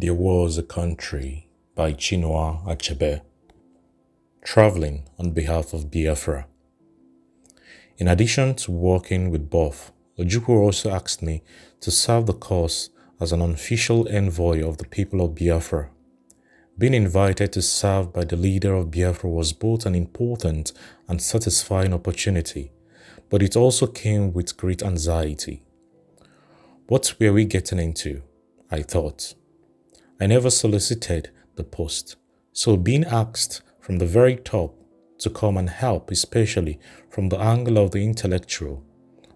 There Was a Country by Chinua Achebe, traveling on behalf of Biafra. In addition to working with BOF, Ojukwu also asked me to serve the cause as an unofficial envoy of the people of Biafra. Being invited to serve by the leader of Biafra was both an important and satisfying opportunity, but it also came with great anxiety. What were we getting into? I thought. I never solicited the post, so being asked from the very top to come and help, especially from the angle of the intellectual,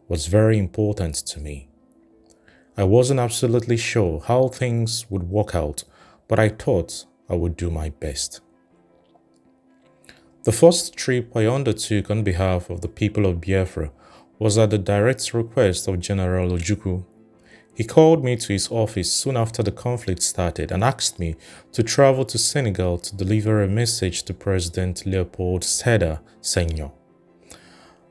was very important to me. I wasn't absolutely sure how things would work out, but I thought I would do my best. The first trip I undertook on behalf of the people of Biafra was at the direct request of General Ojukwu. He called me to his office soon after the conflict started and asked me to travel to Senegal to deliver a message to President Leopold Sédar Senghor.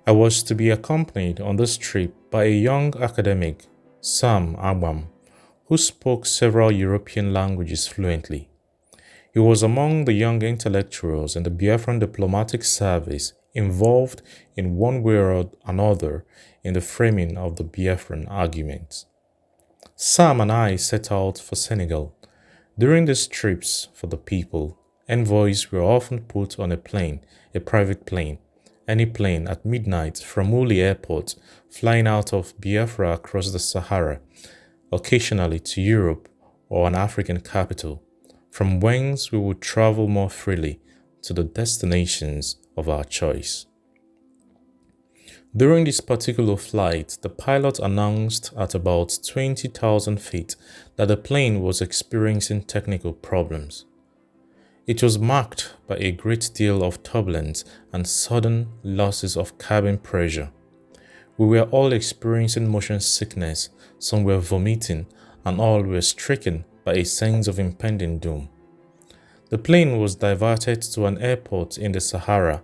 I was to be accompanied on this trip by a young academic, Sam Agbam, who spoke several European languages fluently. He was among the young intellectuals in the Biafran diplomatic service involved in one way or another in the framing of the Biafran argument. Sam and I set out for Senegal. During these trips for the people, envoys were often put on a private plane, any plane at midnight from Uli Airport, flying out of Biafra across the Sahara, occasionally to Europe or an African capital, from whence we would travel more freely to the destinations of our choice. During this particular flight, the pilot announced at about 20,000 feet that the plane was experiencing technical problems. It was marked by a great deal of turbulence and sudden losses of cabin pressure. We were all experiencing motion sickness, some were vomiting, and all were stricken by a sense of impending doom. The plane was diverted to an airport in the Sahara,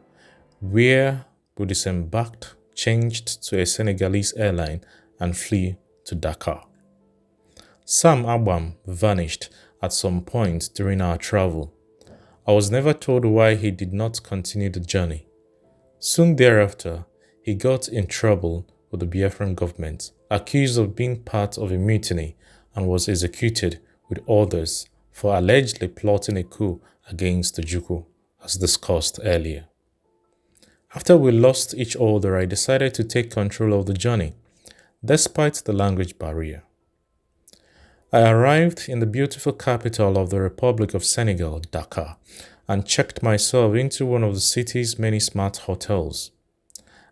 where we disembarked, changed to a Senegalese airline, and flew to Dakar. Sam Agbam vanished at some point during our travel. I was never told why he did not continue the journey. Soon thereafter, he got in trouble with the Biafran government, accused of being part of a mutiny, and was executed with others for allegedly plotting a coup against the Ojukwu, as discussed earlier. After we lost each other, I decided to take control of the journey, despite the language barrier. I arrived in the beautiful capital of the Republic of Senegal, Dakar, and checked myself into one of the city's many smart hotels.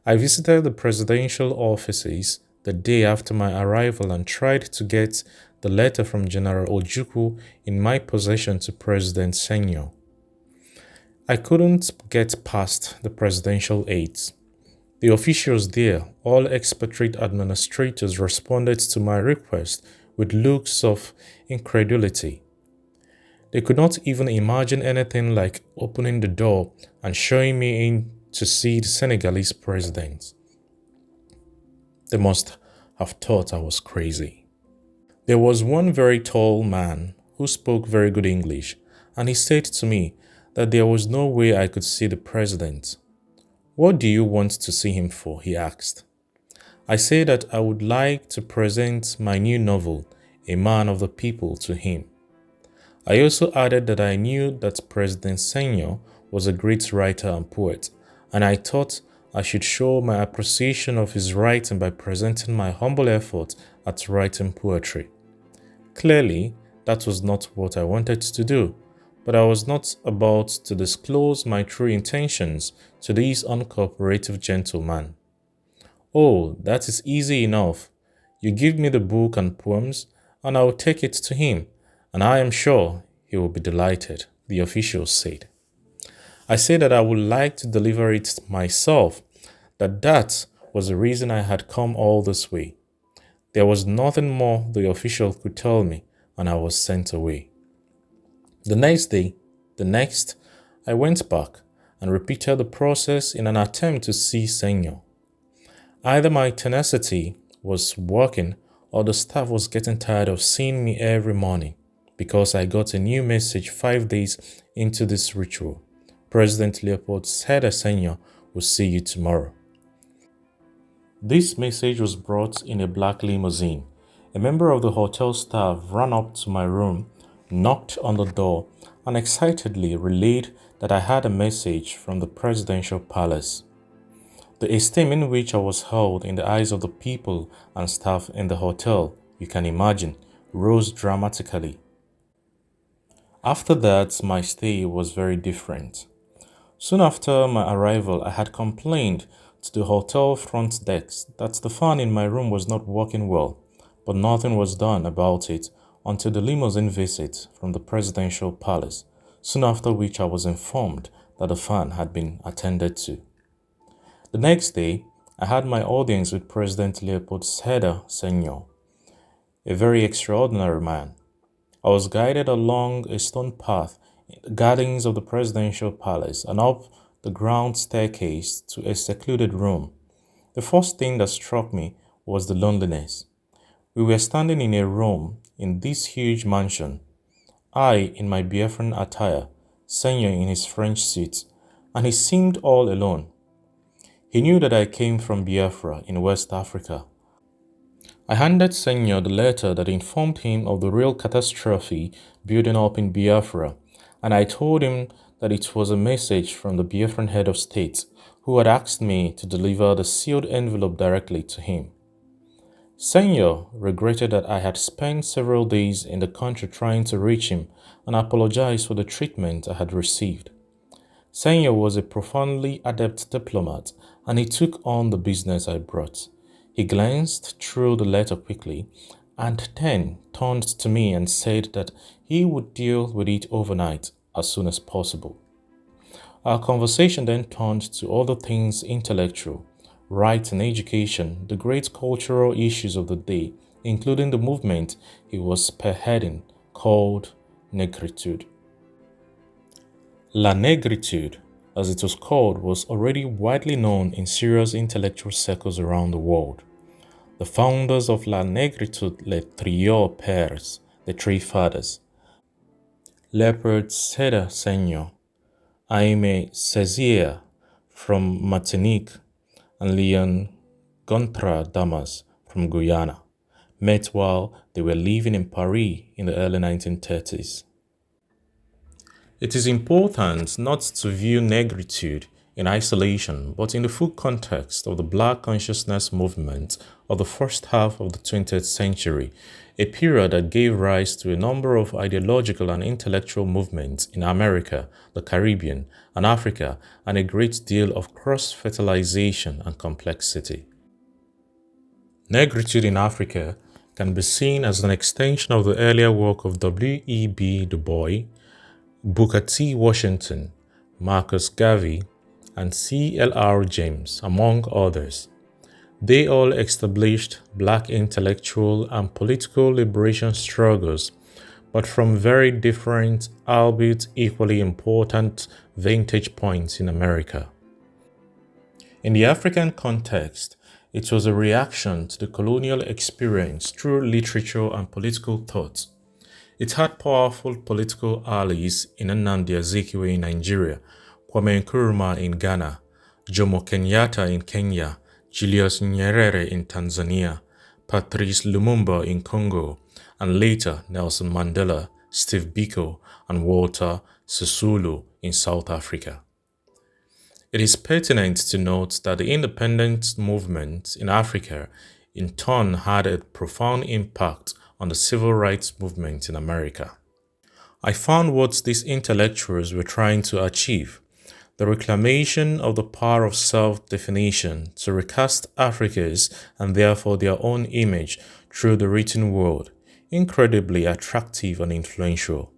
I visited the presidential offices the day after my arrival and tried to get the letter from General Ojukwu in my possession to President Senghor. I couldn't get past the presidential aides. The officials there, all expatriate administrators, responded to my request with looks of incredulity. They could not even imagine anything like opening the door and showing me in to see the Senegalese president. They must have thought I was crazy. There was one very tall man who spoke very good English, and he said to me that there was no way I could see the president. "What do you want to see him for?" he asked. I said that I would like to present my new novel, A Man of the People, to him. I also added that I knew that President Senghor was a great writer and poet, and I thought I should show my appreciation of his writing by presenting my humble effort at writing poetry. Clearly, that was not what I wanted to do, but I was not about to disclose my true intentions to this uncooperative gentleman. "Oh, that is easy enough. You give me the book and poems, and I will take it to him, and I am sure he will be delighted," the official said. I said that I would like to deliver it myself, that was the reason I had come all this way. There was nothing more the official could tell me, and I was sent away. The next, I went back and repeated the process in an attempt to see Senghor. Either my tenacity was working or the staff was getting tired of seeing me every morning. because I got a new message 5 days into this ritual. President Leopold Sedar Sr. will see you tomorrow. This message was brought in a black limousine. A member of the hotel staff ran up to my room, knocked on the door, and excitedly relayed that I had a message from the presidential palace. The esteem in which I was held in the eyes of the people and staff in the hotel, you can imagine, rose dramatically. After that, my stay was very different. Soon after my arrival, I had complained to the hotel front desk that the fan in my room was not working well, but nothing was done about it until the limousine visit from the presidential palace, soon after which I was informed that the fan had been attended to. The next day, I had my audience with President Leopold Sedar Sr., a very extraordinary man. I was guided along a stone path in the gardens of the presidential palace and up the ground staircase to a secluded room. The first thing that struck me was the loneliness. We were standing in a room in this huge mansion, I in my Biafran attire, Senior in his French suit, and he seemed all alone. He knew that I came from Biafra in West Africa. I handed Senior the letter that informed him of the real catastrophe building up in Biafra, and I told him that it was a message from the Biafran head of state, who had asked me to deliver the sealed envelope directly to him. Senior regretted that I had spent several days in the country trying to reach him and apologized for the treatment I had received. Senior was a profoundly adept diplomat, and he took on the business I brought. He glanced through the letter quickly and then turned to me and said that he would deal with it overnight as soon as possible. Our conversation then turned to other things intellectual, rights and education, the great cultural issues of the day, including the movement he was spearheading called Negritude. La Negritude, as it was called, was already widely known in serious intellectual circles around the world. The founders of La Negritude, les Trio Pères, the Three Fathers, Leopold Sedar Sr., Aimé Césaire from Martinique, and Leon Gontran Damas from Guyana, met while they were living in Paris in the early 1930s. It is important not to view negritude in isolation, but in the full context of the Black consciousness movement of the first half of the 20th century, a period that gave rise to a number of ideological and intellectual movements in America, the Caribbean, and Africa, and a great deal of cross-fertilization and complexity. Negritude in Africa can be seen as an extension of the earlier work of W.E.B. Du Bois, Booker T. Washington, Marcus Garvey, and C.L.R. James, among others. They all established Black intellectual and political liberation struggles, but from very different, albeit equally important, vantage points in America. In the African context, it was a reaction to the colonial experience through literature and political thought. It had powerful political allies in Nnamdi Azikiwe in Nigeria, Kwame Nkrumah in Ghana, Jomo Kenyatta in Kenya, Julius Nyerere in Tanzania, Patrice Lumumba in Congo, and later Nelson Mandela, Steve Biko, and Walter Sisulu in South Africa. It is pertinent to note that the independence movement in Africa in turn had a profound impact on the civil rights movement in America. I found what these intellectuals were trying to achieve: the reclamation of the power of self-definition to recast Africa's and therefore their own image through the written word, incredibly attractive and influential.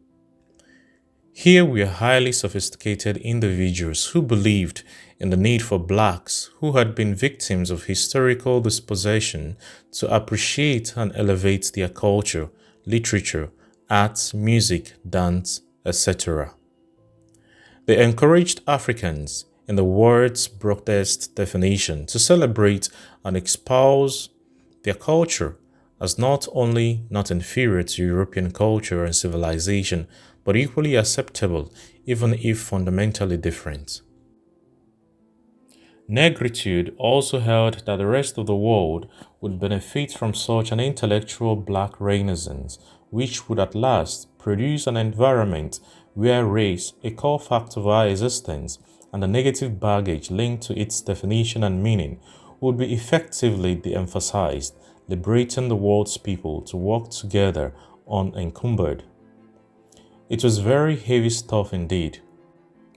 Here were highly sophisticated individuals who believed in the need for Blacks who had been victims of historical dispossession to appreciate and elevate their culture, literature, arts, music, dance, etc. They encouraged Africans, in the word's broadest definition, to celebrate and espouse their culture as not only not inferior to European culture and civilization, but equally acceptable, even if fundamentally different. Negritude also held that the rest of the world would benefit from such an intellectual black renaissance, which would at last produce an environment where race, a core factor of our existence, and the negative baggage linked to its definition and meaning would be effectively de-emphasized, liberating the world's people to work together unencumbered. It was very heavy stuff indeed.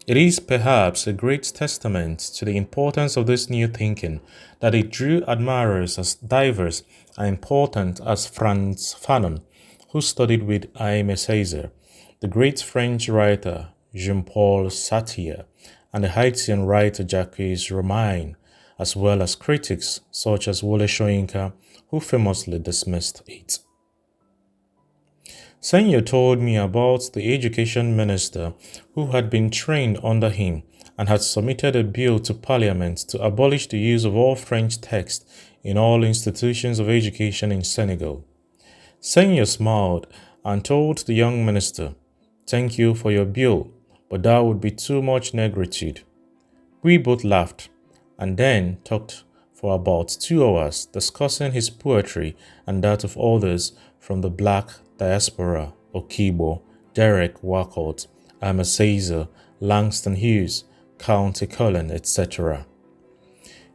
It is perhaps a great testament to the importance of this new thinking that it drew admirers as diverse and important as Frantz Fanon, who studied with Aimé Césaire, the great French writer Jean-Paul Sartre, and the Haitian writer Jacques Romain, as well as critics such as Wole Soyinka, who famously dismissed it. Senyo told me about the education minister who had been trained under him and had submitted a bill to parliament to abolish the use of all French text in all institutions of education in Senegal. Senyo smiled and told the young minister, "Thank you for your bill, but that would be too much negritude." We both laughed and then talked for about 2 hours discussing his poetry and that of others from the black diaspora: Okibo, Derek Walcott, Aimé Césaire, Langston Hughes, Countee Cullen, etc.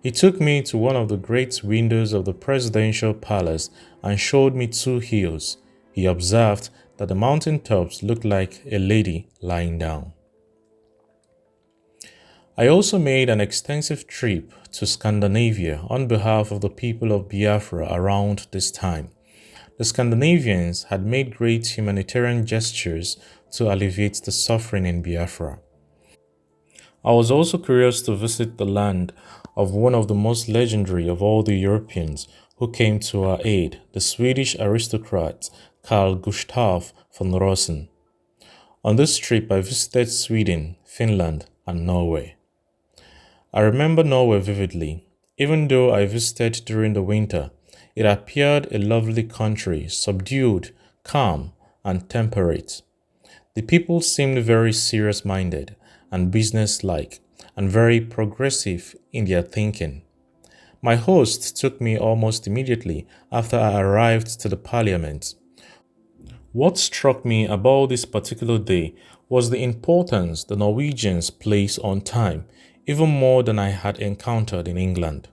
He took me to one of the great windows of the presidential palace and showed me two hills. He observed that the mountain tops looked like a lady lying down. I also made an extensive trip to Scandinavia on behalf of the people of Biafra around this time. The Scandinavians had made great humanitarian gestures to alleviate the suffering in Biafra. I was also curious to visit the land of one of the most legendary of all the Europeans who came to our aid, the Swedish aristocrat Carl Gustaf von Rosen. On this trip, I visited Sweden, Finland, and Norway. I remember Norway vividly. Even though I visited during the winter, it appeared a lovely country, subdued, calm, and temperate. The people seemed very serious-minded and business-like, and very progressive in their thinking. My host took me almost immediately after I arrived to the parliament. What struck me about this particular day was the importance the Norwegians place on time, even more than I had encountered in England.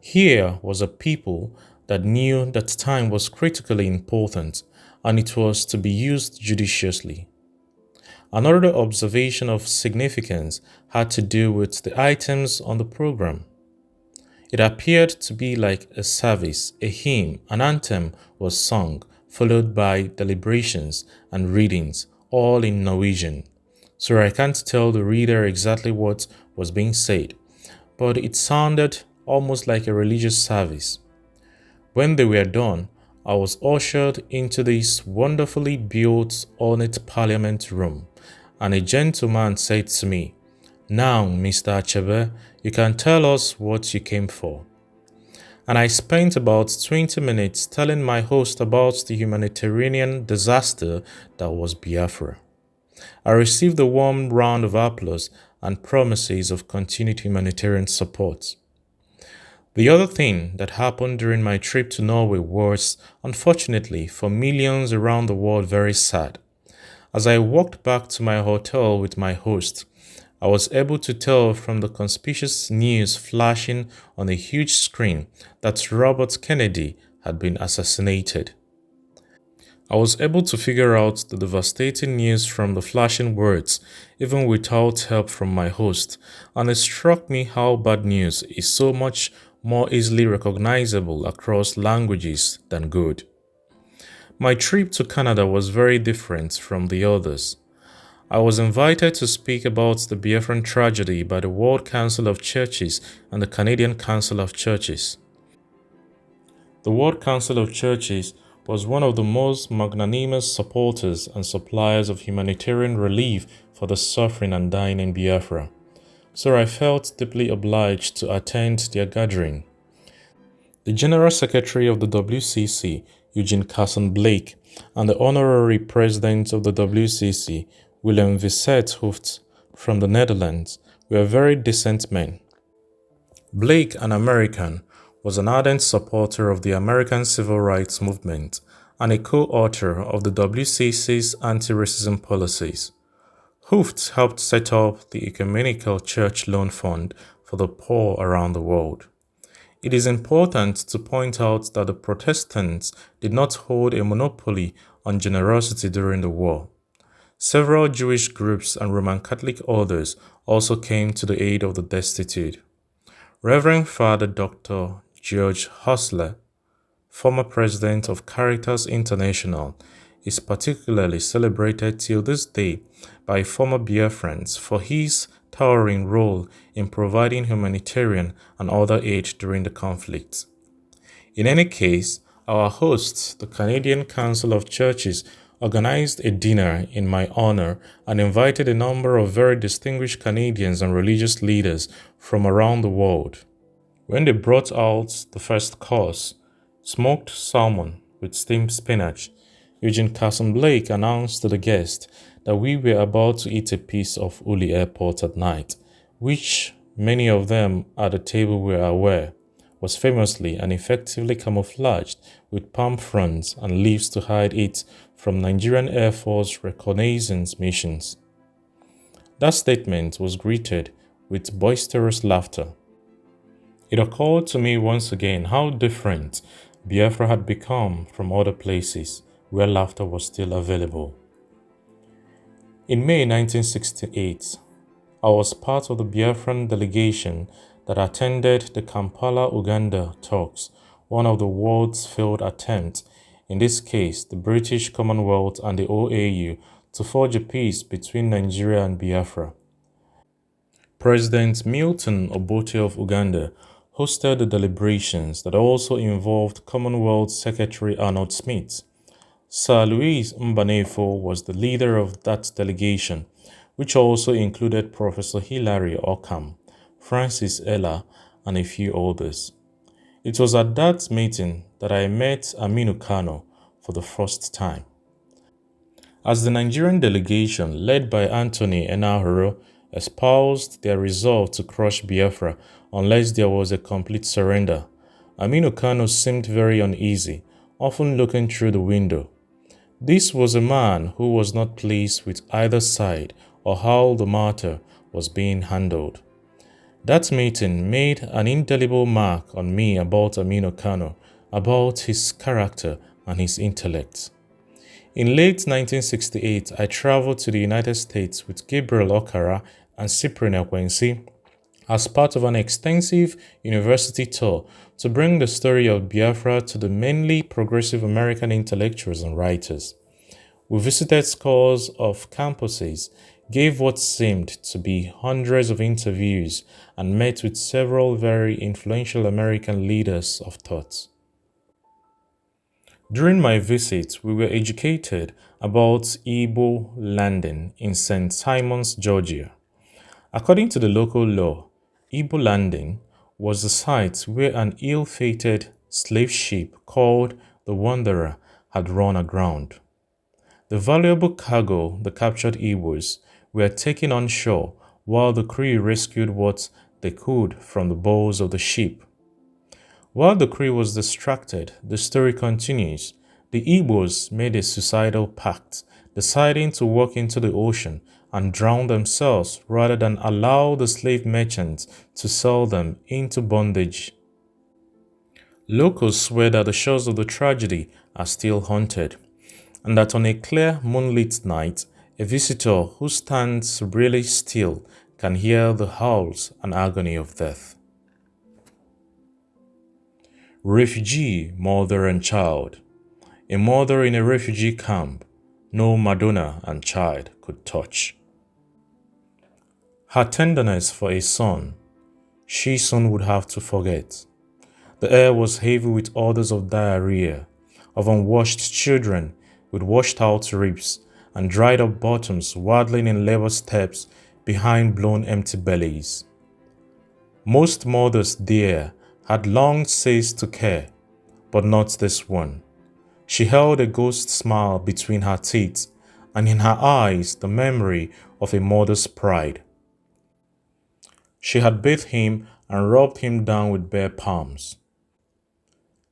Here was a people that knew that time was critically important and it was to be used judiciously. Another observation of significance had to do with the items on the program. It appeared to be like a service, a hymn, an anthem was sung, followed by deliberations and readings, all in Norwegian. So I can't tell the reader exactly what was being said, but it sounded almost like a religious service. When they were done, I was ushered into this wonderfully built, ornate parliament room, and a gentleman said to me, "Now, Mr. Achebe, you can tell us what you came for." And I spent about 20 minutes telling my host about the humanitarian disaster that was Biafra. I received a warm round of applause and promises of continued humanitarian support. The other thing that happened during my trip to Norway was, unfortunately for millions around the world, very sad. As I walked back to my hotel with my host, I was able to tell from the conspicuous news flashing on a huge screen that Robert Kennedy had been assassinated. I was able to figure out the devastating news from the flashing words, even without help from my host, and it struck me how bad news is so much more easily recognizable across languages than good. My trip to Canada was very different from the others. I was invited to speak about the Biafran tragedy by the World Council of Churches and the Canadian Council of Churches. The World Council of Churches was one of the most magnanimous supporters and suppliers of humanitarian relief for the suffering and dying in Biafra, so I felt deeply obliged to attend their gathering. The General Secretary of the WCC, Eugene Carson Blake, and the Honorary President of the WCC, Willem Vicet Hooft, from the Netherlands, were very decent men. Blake, an American, was an ardent supporter of the American civil rights movement and a co-author of the WCC's anti-racism policies. Hooft helped set up the Ecumenical Church Loan Fund for the poor around the world. It is important to point out that the Protestants did not hold a monopoly on generosity during the war. Several Jewish groups and Roman Catholic orders also came to the aid of the destitute. Reverend Father Dr. George Hustler, former president of Caritas International, is particularly celebrated till this day by former Biafrans for his towering role in providing humanitarian and other aid during the conflict. In any case, our hosts, the Canadian Council of Churches, organized a dinner in my honor and invited a number of very distinguished Canadians and religious leaders from around the world. When they brought out the first course, smoked salmon with steamed spinach, Eugene Carson Blake announced to the guests that we were about to eat a piece of Uli Airport at night, which many of them at the table were aware was famously and effectively camouflaged with palm fronds and leaves to hide it from Nigerian Air Force reconnaissance missions. That statement was greeted with boisterous laughter. It occurred to me once again how different Biafra had become from other places where laughter was still available. In May 1968, I was part of the Biafran delegation that attended the Kampala, Uganda talks, one of the world's failed attempts, in this case the British Commonwealth and the OAU, to forge a peace between Nigeria and Biafra. President Milton Obote of Uganda hosted the deliberations that also involved Commonwealth Secretary Arnold Smith. Sir Louis Mbanefo was the leader of that delegation, which also included Professor Hilary Ockham, Francis Ella, and a few others. It was at that meeting that I met Aminu Kano for the first time. As the Nigerian delegation, led by Anthony Enahoro, espoused their resolve to crush Biafra unless there was a complete surrender, Aminu Kano seemed very uneasy, often looking through the window. This was a man who was not pleased with either side or how the matter was being handled. That meeting made an indelible mark on me about Aminu Kano, about his character and his intellect. In late 1968, I traveled to the United States with Gabriel Okara and Cyprian Ekwensi as part of an extensive university tour to bring the story of Biafra to the mainly progressive American intellectuals and writers. We visited scores of campuses, gave what seemed to be hundreds of interviews, and met with several very influential American leaders of thought. During my visit, we were educated about Igbo landing in St. Simons, Georgia. According to the local law, Igbo landing was the site where an ill-fated slave ship called the Wanderer had run aground. The valuable cargo the captured Igbos were taken on shore while the crew rescued what they could from the bowels of the ship. While the crew was distracted, the story continues. The Igbos made a suicidal pact, deciding to walk into the ocean and drown themselves rather than allow the slave merchants to sell them into bondage. Locals swear that the shores of the tragedy are still haunted, and that on a clear moonlit night, a visitor who stands really still can hear the howls and agony of death. Refugee, mother and child. A mother in a refugee camp, no Madonna and child could touch. Her tenderness for a son, she soon would have to forget. The air was heavy with odors of diarrhea, of unwashed children with washed-out ribs and dried-up bottoms waddling in labor steps behind blown empty bellies. Most mothers there had long ceased to care, but not this one. She held a ghost smile between her teeth, and in her eyes the memory of a mother's pride. She had bathed him and rubbed him down with bare palms.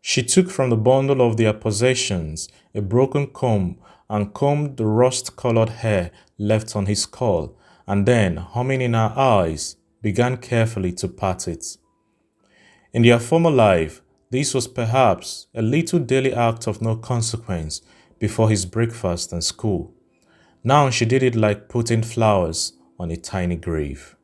She took from the bundle of their possessions a broken comb and combed the rust-colored hair left on his skull, and then, humming in her eyes, began carefully to pat it. In their former life, this was perhaps a little daily act of no consequence before his breakfast and school. Now she did it like putting flowers on a tiny grave.